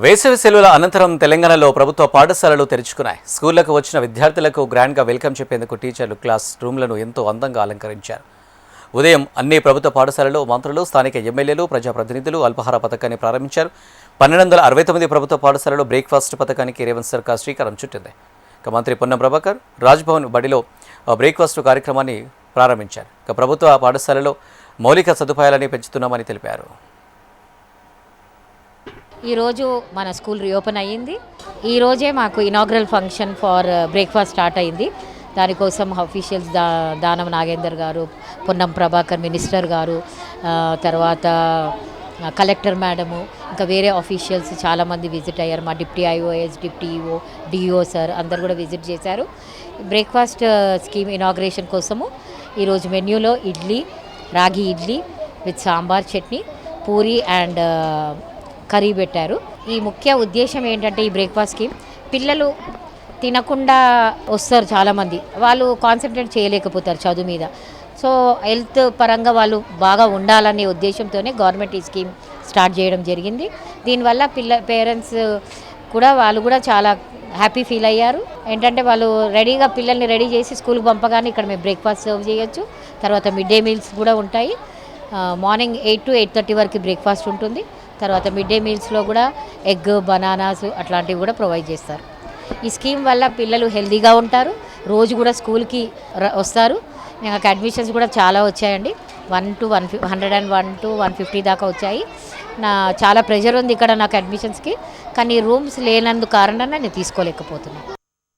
వేసవి సెలవుల అనంతరం తెలంగాణలో ప్రభుత్వ పాఠశాలలు తెరుచుకున్నాయి. స్కూళ్లకు వచ్చిన విద్యార్థులకు గ్రాండ్గా వెల్కమ్ చెప్పేందుకు టీచర్లు క్లాస్ రూమ్లను ఎంతో అందంగా అలంకరించారు. ఉదయం అన్ని ప్రభుత్వ పాఠశాలల్లో మంత్రులు, స్థానిక ఎమ్మెల్యేలు, ప్రజాప్రతినిధులు అల్పాహార పథకాన్ని ప్రారంభించారు. 1269 ప్రభుత్వ పాఠశాలలో బ్రేక్ఫాస్ట్ పథకానికి రేవంత్ సర్కార్ శ్రీకారం చుట్టింది. మంత్రి పొన్నం ప్రభాకర్ రాజ్భవన్ బడిలో బ్రేక్ఫాస్ట్ కార్యక్రమాన్ని ప్రారంభించారు. ప్రభుత్వ పాఠశాలలో మౌలిక సదుపాయాలని పెంచుతున్నామని తెలిపారు. ఈరోజు మన స్కూల్ రీఓపెన్ అయ్యింది. ఈరోజే మాకు inaugural function for breakfast start అయింది. దానికోసం అఫీషియల్స్ దానం నాగేందర్ గారు, పొన్నం ప్రభాకర్ మినిస్టర్ గారు, తర్వాత కలెక్టర్ మేడము, ఇంకా వేరే అఫీషియల్స్ చాలామంది విజిట్ అయ్యారు. మా deputy iOS, deputy EO, DO sir అందరు కూడా విజిట్ చేశారు. బ్రేక్ఫాస్ట్ స్కీమ్ ఇనాగ్రేషన్ కోసము ఈరోజు మెన్యూలో ఇడ్లీ, రాగి idli with sambar chutney, puri and curry పెట్టారు. ఈ ముఖ్య ఉద్దేశం ఏంటంటే ఈ బ్రేక్ఫాస్ట్ స్కీమ్ పిల్లలు తినకుండా వస్తారు, చాలామంది వాళ్ళు కాన్సన్ట్రేట్ చేయలేకపోతారు చదువు మీద. సో హెల్త్ పరంగా వాళ్ళు బాగా ఉండాలనే ఉద్దేశంతోనే గవర్నమెంట్ ఈ స్కీమ్ స్టార్ట్ చేయడం జరిగింది. దీనివల్ల పేరెంట్స్ కూడా వాళ్ళు కూడా చాలా హ్యాపీ ఫీల్ అయ్యారు. ఏంటంటే వాళ్ళు రెడీగా పిల్లల్ని రెడీ చేసి స్కూల్కి పంపగానే ఇక్కడ మేము బ్రేక్ఫాస్ట్ సర్వ్ చేయొచ్చు. తర్వాత మిడ్ డే మీల్స్ కూడా ఉంటాయి. మార్నింగ్ 8 to 8:30 వరకు బ్రేక్ఫాస్ట్ ఉంటుంది. తర్వాత మిడ్ డే మీల్స్లో కూడా ఎగ్, బనానాస్ అట్లాంటివి కూడా ప్రొవైడ్ చేస్తారు. ఈ స్కీమ్ వల్ల పిల్లలు హెల్తీగా ఉంటారు, రోజు కూడా స్కూల్కి వస్తారు. నాకు అడ్మిషన్స్ కూడా చాలా వచ్చాయండి. 101 to 150 దాకా వచ్చాయి. చాలా ప్రెషర్ ఉంది ఇక్కడ నాకు అడ్మిషన్స్కి, కానీ రూమ్స్ లేనందు కారణంగా నేను తీసుకోలేకపోతున్నాను.